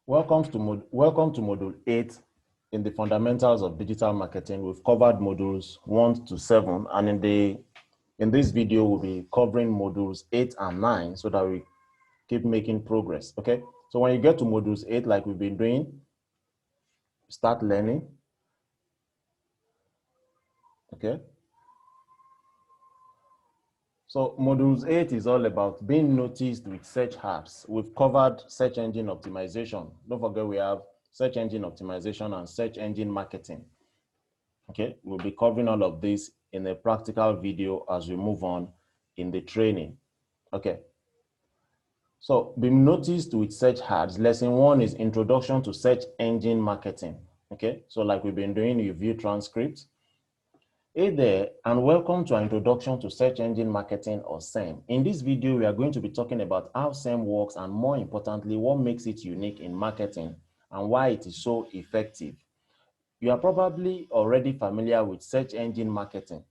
Welcome to Module 8 in the Fundamentals of Digital Marketing. We've covered modules 1 to 7, and in this video, we'll be covering modules 8 and 9 so that we keep making progress, okay? So when you get to modules 8, like we've been doing, start learning, okay? So modules 8 is all about being noticed with search apps. We've covered search engine optimization. Don't forget we have search engine optimization and search engine marketing. Okay, we'll be covering all of this in a practical video as we move on in the training. Okay, so being noticed with search ads. Lesson 1 is introduction to search engine marketing. Okay, so like we've been doing, you view transcripts. Hey there, and welcome to our introduction to search engine marketing, or SEM. In this video, we are going to be talking about how SEM works and, more importantly, what makes it unique in marketing and why it is so effective. You are probably already familiar with search engine marketing.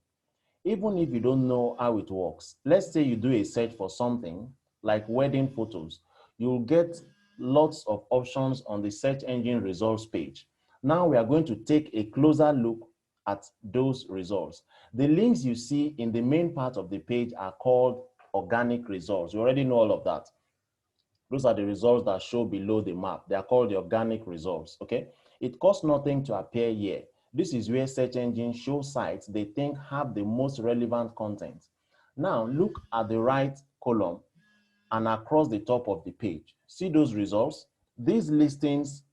Even if you don't know how it works, let's say you do a search for something like wedding photos, you'll get lots of options on the search engine results page. Now we are going to take a closer look at those results. The links you see in the main part of the page are called organic results. You already know all of that. Those are the results that show below the map. They are called the organic results, okay? It costs nothing to appear here. This is where search engines show sites they think have the most relevant content. Now, look at the right column and across the top of the page. See those results? These listings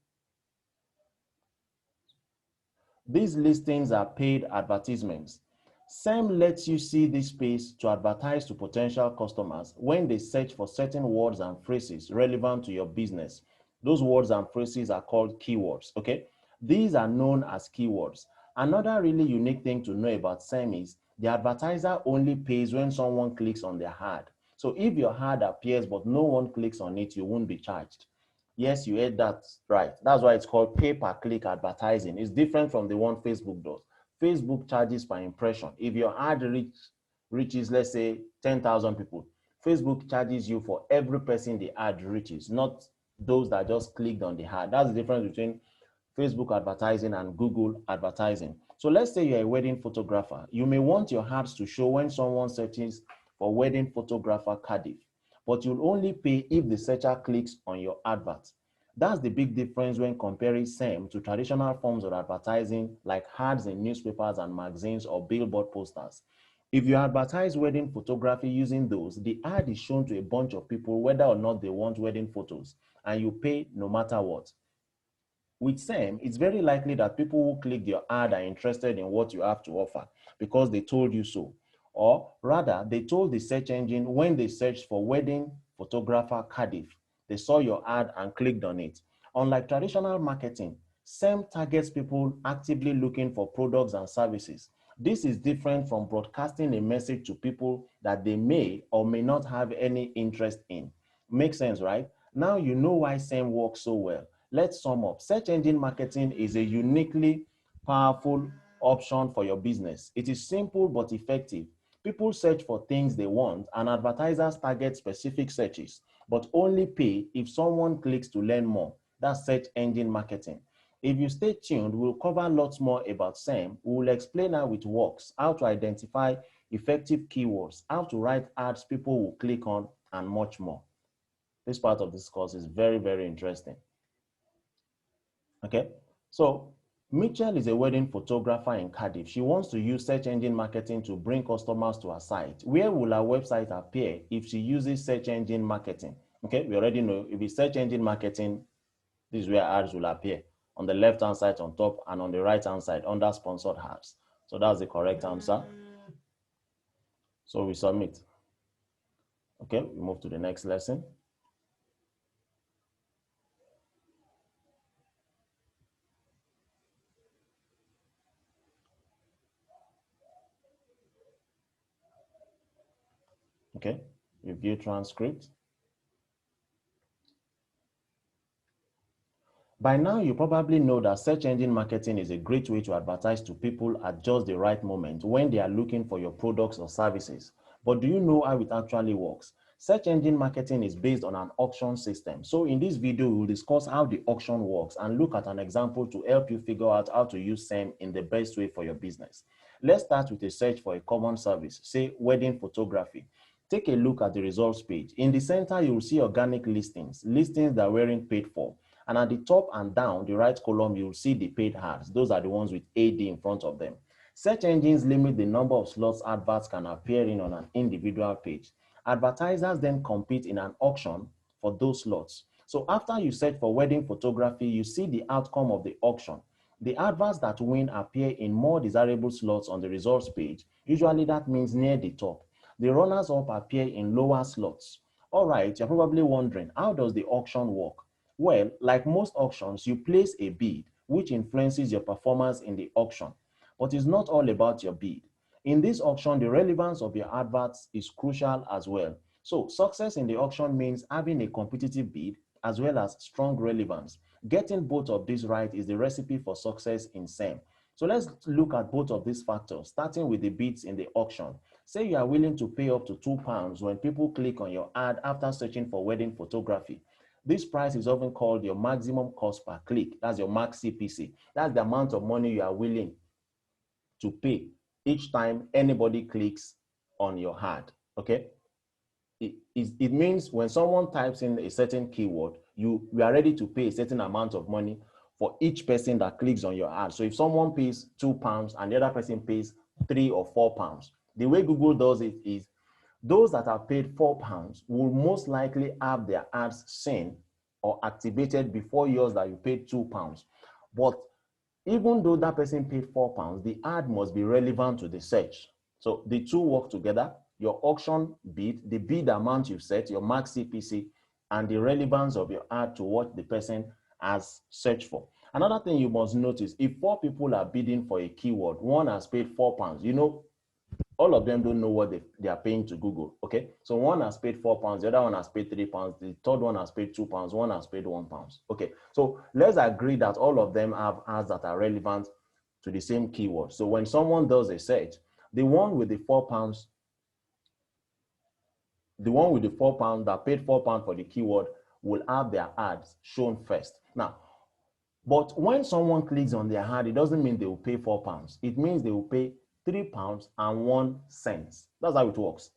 are paid advertisements. SEM lets you see this space to advertise to potential customers when they search for certain words and phrases relevant to your business. Those words and phrases are called keywords, okay? These are known as keywords. Another really unique thing to know about SEM is the advertiser only pays when someone clicks on their ad. So if your ad appears but no one clicks on it, you won't be charged. Yes, you heard that right. That's why it's called pay-per-click advertising. It's different from the one Facebook does. Facebook charges per impression. If your ad reaches, let's say, 10,000 people, Facebook charges you for every person the ad reaches, not those that just clicked on the ad. That's the difference between Facebook advertising and Google advertising. So let's say you're a wedding photographer. You may want your ads to show when someone searches for wedding photographer Cardiff, but you'll only pay if the searcher clicks on your advert. That's the big difference when comparing SEM to traditional forms of advertising like ads in newspapers and magazines or billboard posters. If you advertise wedding photography using those, the ad is shown to a bunch of people whether or not they want wedding photos, and you pay no matter what. With SEM, it's very likely that people who click your ad are interested in what you have to offer because they told you so. Or rather, they told the search engine when they searched for wedding photographer Cardiff. They saw your ad and clicked on it. Unlike traditional marketing, SEM targets people actively looking for products and services. This is different from broadcasting a message to people that they may or may not have any interest in. Makes sense, right? Now you know why SEM works so well. Let's sum up. Search engine marketing is a uniquely powerful option for your business. It is simple but effective. People search for things they want, and advertisers target specific searches, but only pay if someone clicks to learn more. That's search engine marketing. If you stay tuned, we'll cover lots more about SEM. We will explain how it works, how to identify effective keywords, how to write ads people will click on, and much more. This part of this course is very, very interesting. Okay, so Mitchell is a wedding photographer in Cardiff. She wants to use search engine marketing to bring customers to her site. Where will her website appear if she uses search engine marketing? Okay, we already know if it's search engine marketing, this is where ads will appear on the left-hand side on top and on the right-hand side under sponsored ads. So that's the correct answer. So we submit. Okay, we move to the next lesson. Okay, review transcript. By now, you probably know that search engine marketing is a great way to advertise to people at just the right moment when they are looking for your products or services. But do you know how it actually works? Search engine marketing is based on an auction system. So in this video, we will discuss how the auction works and look at an example to help you figure out how to use SEM in the best way for your business. Let's start with a search for a common service, say wedding photography. Take a look at the results page. In the center, you will see organic listings that weren't paid for. And at the top and down, the right column, you will see the paid ads. Those are the ones with AD in front of them. Search engines limit the number of slots adverts can appear in on an individual page. Advertisers then compete in an auction for those slots. So after you search for wedding photography, you see the outcome of the auction. The adverts that win appear in more desirable slots on the results page. Usually that means near the top. The runners-up appear in lower slots. All right, you're probably wondering, how does the auction work? Well, like most auctions, you place a bid, which influences your performance in the auction. But it's not all about your bid. In this auction, the relevance of your adverts is crucial as well. So success in the auction means having a competitive bid as well as strong relevance. Getting both of these right is the recipe for success in SEM. So let's look at both of these factors, starting with the bids in the auction. Say you are willing to pay up to £2 when people click on your ad after searching for wedding photography. This price is often called your maximum cost per click. That's your max CPC. That's the amount of money you are willing to pay each time anybody clicks on your ad, okay? It means when someone types in a certain keyword, you are ready to pay a certain amount of money for each person that clicks on your ad. So if someone pays £2 and the other person pays £3 or £4, the way Google does it is those that are paid £4 will most likely have their ads seen or activated before yours that you paid £2. But even though that person paid £4, the ad must be relevant to the search. So the two work together. Your auction bid, the bid amount you've set, your max CPC, and the relevance of your ad to what the person has searched for. Another thing you must notice, if 4 people are bidding for a keyword, one has paid £4, you know, all of them don't know what they are paying to Google, okay? So one has paid £4, the other one has paid £3, the third one has paid £2, one has paid £1, okay? So let's agree that all of them have ads that are relevant to the same keyword. So when someone does a search, the one with the £4 that paid £4 for the keyword will have their ads shown first. Now, but when someone clicks on their ad, it doesn't mean they will pay £4. It means they will pay £3.01. That's how it works.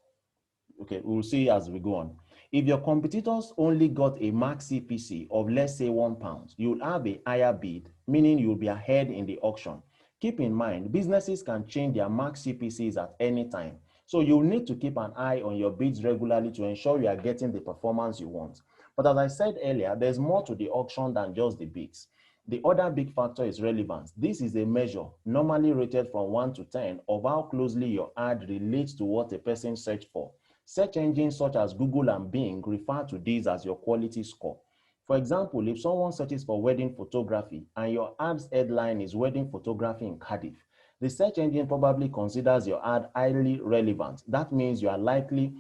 Okay, we'll see as we go on. If your competitors only got a max CPC of, let's say, £1, you'll have a higher bid, meaning you'll be ahead in the auction. Keep in mind, businesses can change their max CPCs at any time. So you'll need to keep an eye on your bids regularly to ensure you are getting the performance you want. But as I said earlier, there's more to the auction than just the bids. The other big factor is relevance. This is a measure, normally rated from 1 to 10, of how closely your ad relates to what a person searched for. Search engines such as Google and Bing refer to this as your quality score. For example, if someone searches for wedding photography and your ad's headline is wedding photography in Cardiff, the search engine probably considers your ad highly relevant. That means you likely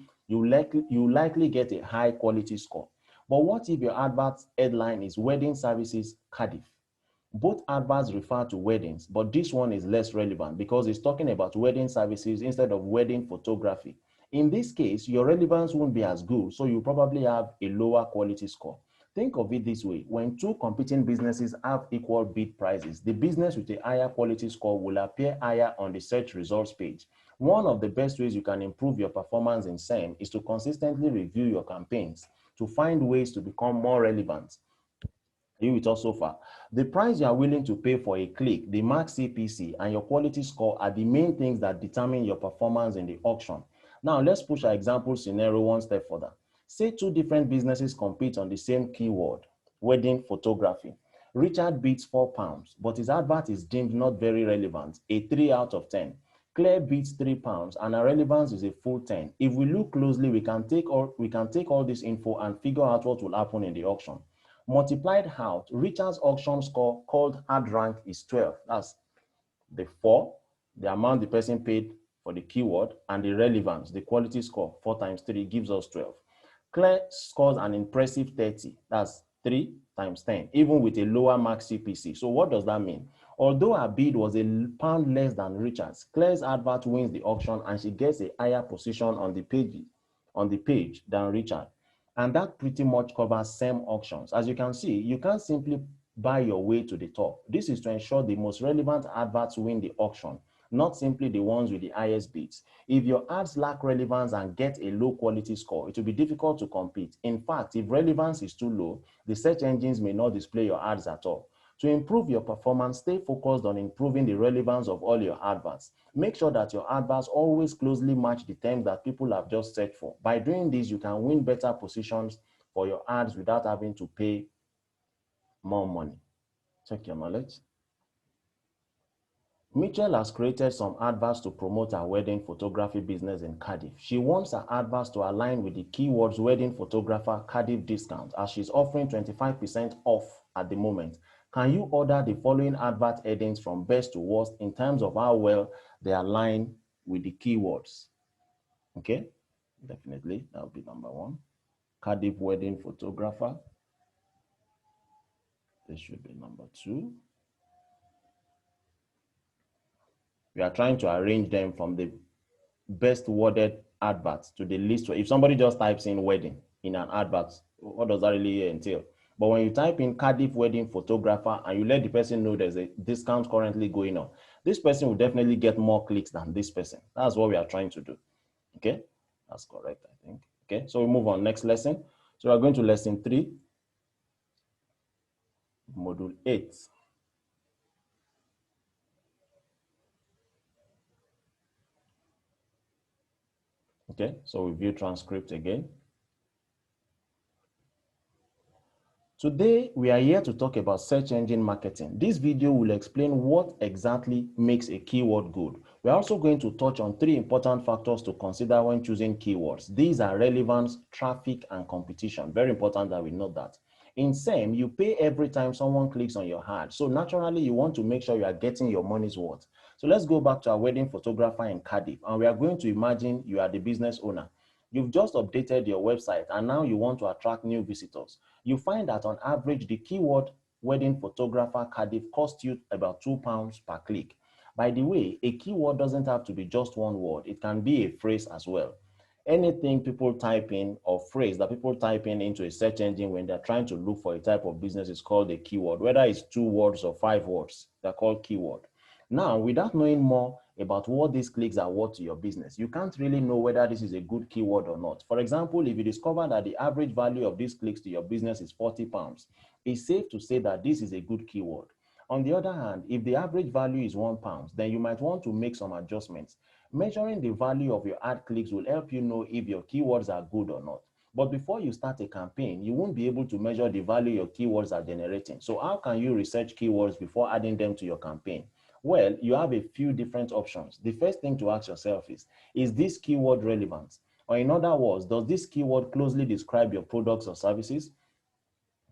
get a high quality score. But what if your advert's headline is wedding services Cardiff? Both adverts refer to weddings, but this one is less relevant because it's talking about wedding services instead of wedding photography. In this case, your relevance won't be as good, so you probably have a lower quality score. Think of it this way. When two competing businesses have equal bid prices, the business with a higher quality score will appear higher on the search results page. One of the best ways you can improve your performance in SEM is to consistently review your campaigns to find ways to become more relevant. Are you with us so far? The price you are willing to pay for a click, the max CPC, and your quality score are the main things that determine your performance in the auction. Now, let's push our example scenario one step further. Say 2 different businesses compete on the same keyword, wedding photography. Richard bids £4, but his advert is deemed not very relevant, a 3 out of 10. Claire bids £3 and her relevance is a full 10. If we look closely, we can take all this info and figure out what will happen in the auction. Multiplied out, Richard's auction score called ad rank is 12. That's the 4, the amount the person paid for the keyword, and the relevance, the quality score, 4 times 3 gives us 12. Claire scores an impressive 30. That's 3 times 10, even with a lower max CPC. So what does that mean? Although her bid was £1 less than Richard's, Claire's advert wins the auction and she gets a higher position on the page on the page than Richard. And that pretty much covers SEM auctions. As you can see, you can't simply buy your way to the top. This is to ensure the most relevant adverts win the auction, not simply the ones with the highest bids. If your ads lack relevance and get a low quality score, it will be difficult to compete. In fact, if relevance is too low, the search engines may not display your ads at all. To improve your performance, stay focused on improving the relevance of all your adverts. Make sure that your adverts always closely match the terms that people have just searched for. By doing this, you can win better positions for your ads without having to pay more money. Check your knowledge. Mitchell has created some adverts to promote her wedding photography business in Cardiff. She wants her adverts to align with the keywords wedding photographer Cardiff discount, as she's offering 25% off at the moment. Can you order the following advert headings from best to worst in terms of how well they align with the keywords? Okay, definitely, that would be number one. Cardiff wedding photographer. This should be number two. We are trying to arrange them from the best worded adverts to the least. If somebody just types in wedding in an advert, what does that really entail? But when you type in Cardiff wedding photographer and you let the person know there's a discount currently going on, this person will definitely get more clicks than this person. That's what we are trying to do. Okay, that's correct, I think. Okay, so we move on. Next lesson. So we are going to lesson 3, module 8. Okay, so we view transcript again. Today, we are here to talk about search engine marketing. This video will explain what exactly makes a keyword good. We are also going to touch on 3 important factors to consider when choosing keywords. These are relevance, traffic, and competition. Very important that we note that. In SEM, you pay every time someone clicks on your ad. So naturally, you want to make sure you are getting your money's worth. So let's go back to our wedding photographer in Cardiff, and we are going to imagine you are the business owner. You've just updated your website and now you want to attract new visitors. You find that on average, the keyword wedding photographer Cardiff costs you about £2 per click. By the way, a keyword doesn't have to be just one word. It can be a phrase as well. Anything people type in or phrase that people type in into a search engine when they're trying to look for a type of business is called a keyword. Whether it's 2 words or 5 words, they're called keyword. Now, without knowing more about what these clicks are worth to your business, you can't really know whether this is a good keyword or not. For example, if you discover that the average value of these clicks to your business is £40, it's safe to say that this is a good keyword. On the other hand, if the average value is £1, then you might want to make some adjustments. Measuring the value of your ad clicks will help you know if your keywords are good or not. But before you start a campaign, you won't be able to measure the value your keywords are generating. So how can you research keywords before adding them to your campaign? Well, you have a few different options. The first thing to ask yourself is this keyword relevant? Or in other words, does this keyword closely describe your products or services?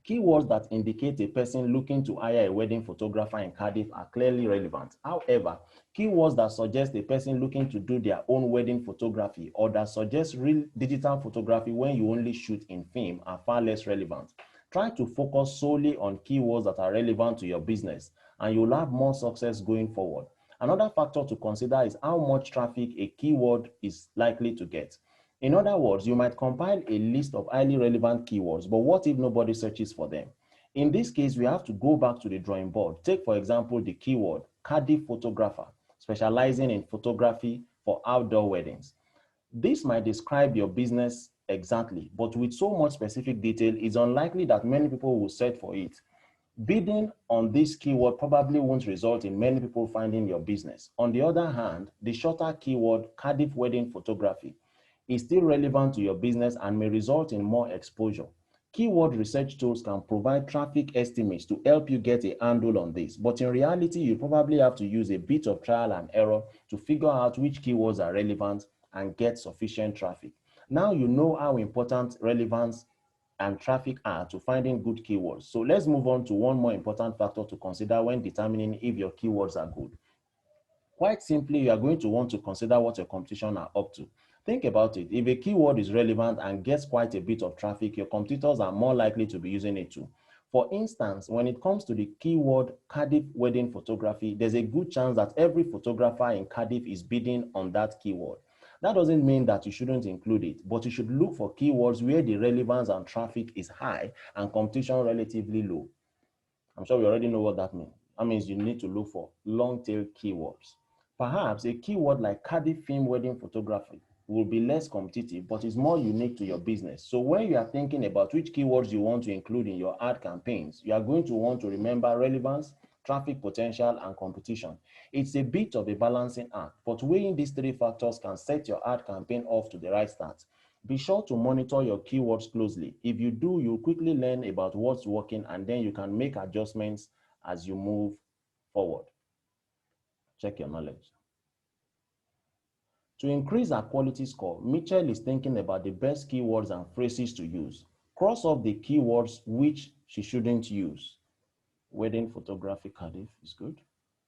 Keywords that indicate a person looking to hire a wedding photographer in Cardiff are clearly relevant. However, keywords that suggest a person looking to do their own wedding photography or that suggest real digital photography when you only shoot in film are far less relevant. Try to focus solely on keywords that are relevant to your business, and you'll have more success going forward. Another factor to consider is how much traffic a keyword is likely to get. In other words, you might compile a list of highly relevant keywords, but what if nobody searches for them? In this case, we have to go back to the drawing board. Take, for example, the keyword Cardiff photographer, specializing in photography for outdoor weddings. This might describe your business exactly, but with so much specific detail, it's unlikely that many people will search for it. Bidding on this keyword probably won't result in many people finding your business. On the other hand, the shorter keyword, Cardiff wedding photography, is still relevant to your business and may result in more exposure. Keyword research tools can provide traffic estimates to help you get a handle on this, but in reality, you probably have to use a bit of trial and error to figure out which keywords are relevant and get sufficient traffic. Now you know how important relevance and traffic are to finding good keywords. So let's move on to one more important factor to consider when determining if your keywords are good. Quite simply, you are going to want to consider what your competition are up to. Think about it. If a keyword is relevant and gets quite a bit of traffic, your competitors are more likely to be using it too. For instance, when it comes to the keyword Cardiff wedding photography, there's a good chance that every photographer in Cardiff is bidding on that keyword. That doesn't mean that you shouldn't include it, but you should look for keywords where the relevance and traffic is high and competition relatively low. I'm sure we already know what that means. That means you need to look for long tail keywords. Perhaps a keyword like Cardiff film wedding photography will be less competitive, but is more unique to your business. So when you are thinking about which keywords you want to include in your ad campaigns, you are going to want to remember relevance, traffic potential, and competition. It's a bit of a balancing act, but weighing these three factors can set your ad campaign off to the right start. Be sure to monitor your keywords closely. If you do, you'll quickly learn about what's working, and then you can make adjustments as you move forward. Check your knowledge. To increase our quality score, Mitchell is thinking about the best keywords and phrases to use. Cross off the keywords which she shouldn't use. Wedding photography, Cardiff is good.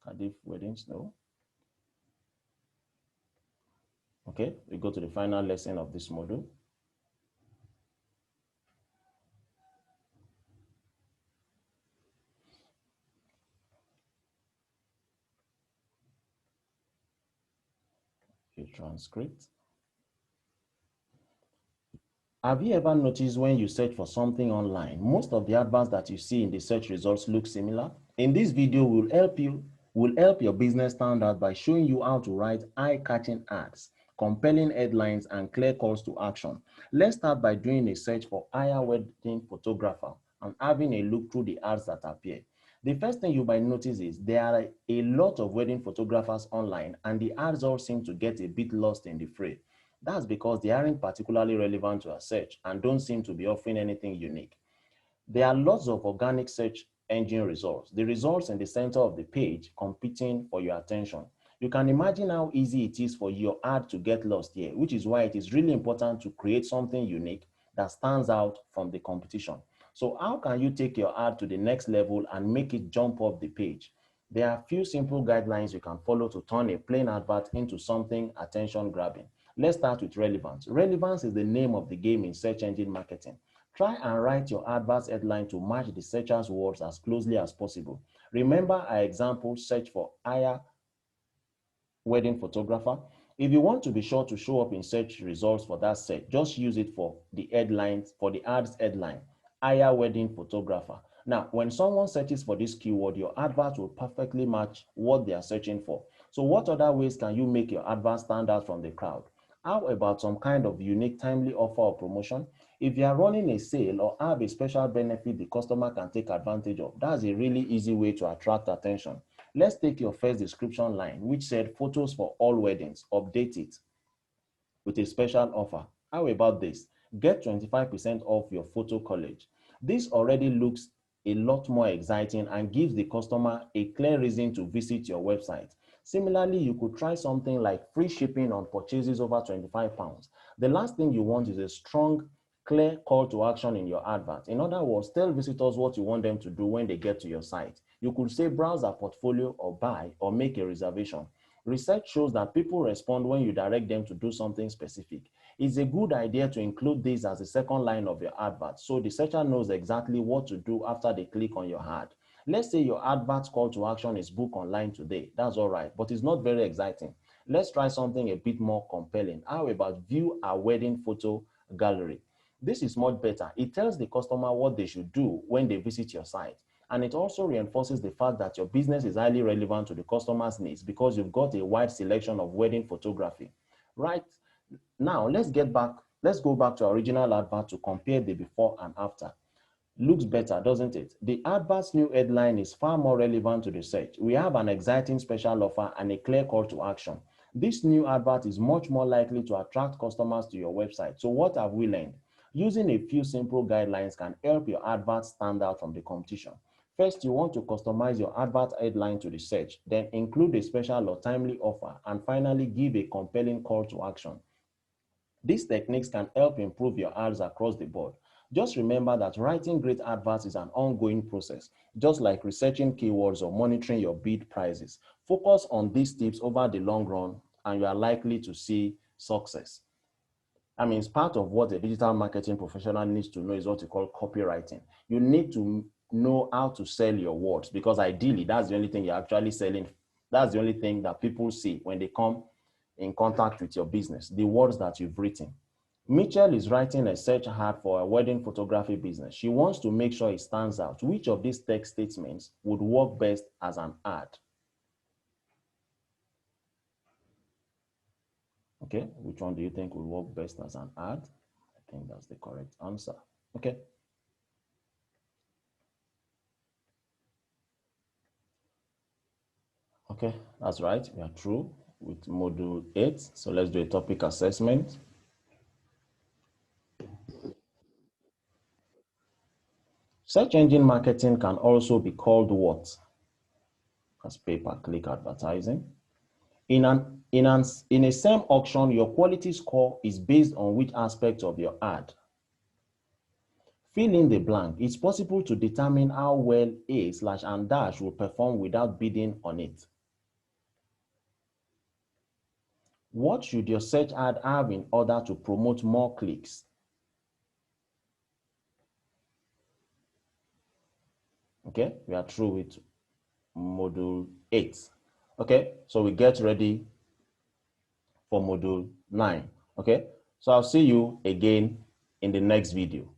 Cardiff weddings, no. Okay, we go to the final lesson of this module. A transcript. Have you ever noticed when you search for something online, most of the adverts that you see in the search results look similar? In this video, will help your business stand out by showing you how to write eye-catching ads, compelling headlines, and clear calls to action. Let's start by doing a search for Aya wedding photographer and having a look through the ads that appear. The first thing you might notice is there are a lot of wedding photographers online, and the ads all seem to get a bit lost in the fray. That's because they aren't particularly relevant to our search and don't seem to be offering anything unique. There are lots of organic search engine results, the results in the center of the page competing for your attention. You can imagine how easy it is for your ad to get lost here, which is why it is really important to create something unique that stands out from the competition. So how can you take your ad to the next level and make it jump up the page? There are a few simple guidelines you can follow to turn a plain advert into something attention grabbing. Let's start with relevance. Relevance is the name of the game in search engine marketing. Try and write your advert's headline to match the searcher's words as closely as possible. Remember our example search for Aya wedding photographer. If you want to be sure to show up in search results for that search, just use it for the headlines, for the ad's headline, Aya wedding photographer. Now, when someone searches for this keyword, your advert will perfectly match what they are searching for. So what other ways can you make your advert stand out from the crowd? How about some kind of unique timely offer or promotion? If you are running a sale or have a special benefit the customer can take advantage of, that's a really easy way to attract attention. Let's take your first description line, which said photos for all weddings. Update it with a special offer. How about this? Get 25% off your photo college. This already looks a lot more exciting and gives the customer a clear reason to visit your website. Similarly, you could try something like free shipping on purchases over £25. The last thing you want is a strong, clear call to action in your advert. In other words, tell visitors what you want them to do when they get to your site. You could say browse our portfolio or buy or make a reservation. Research shows that people respond when you direct them to do something specific. It's a good idea to include this as a second line of your advert so the searcher knows exactly what to do after they click on your ad. Let's say your advert's call to action is book online today. That's all right, but it's not very exciting. Let's try something a bit more compelling. How about view our wedding photo gallery? This is much better. It tells the customer what they should do when they visit your site. And it also reinforces the fact that your business is highly relevant to the customer's needs because you've got a wide selection of wedding photography. Right now, let's go back to our original advert to compare the before and after. Looks better, doesn't it? The advert's new headline is far more relevant to the search. We have an exciting special offer and a clear call to action. This new advert is much more likely to attract customers to your website. So what have we learned? Using a few simple guidelines can help your advert stand out from the competition. First, you want to customize your advert headline to the search, then include a special or timely offer, and finally give a compelling call to action. These techniques can help improve your ads across the board. Just remember that writing great adverts is an ongoing process, just like researching keywords or monitoring your bid prices. Focus on these tips over the long run, and you are likely to see success. I mean, it's part of what a digital marketing professional needs to know is what we call copywriting. You need to know how to sell your words because ideally, that's the only thing you're actually selling. That's the only thing that people see when they come in contact with your business, the words that you've written. Mitchell is writing a search ad for a wedding photography business. She wants to make sure it stands out. Which of these text statements would work best as an ad? Okay, which one do you think will work best as an ad? I think that's the correct answer. Okay. Okay, that's right. We are through with module 8. So let's do a topic assessment. Search engine marketing can also be called what? As pay-per-click advertising. In a same auction, your quality score is based on which aspect of your ad? Fill in the blank. It's possible to determine how well A/and dash will perform without bidding on it. What should your search ad have in order to promote more clicks? Okay, we are through with module 8. Okay, so we get ready for module 9. Okay, so I'll see you again in the next video.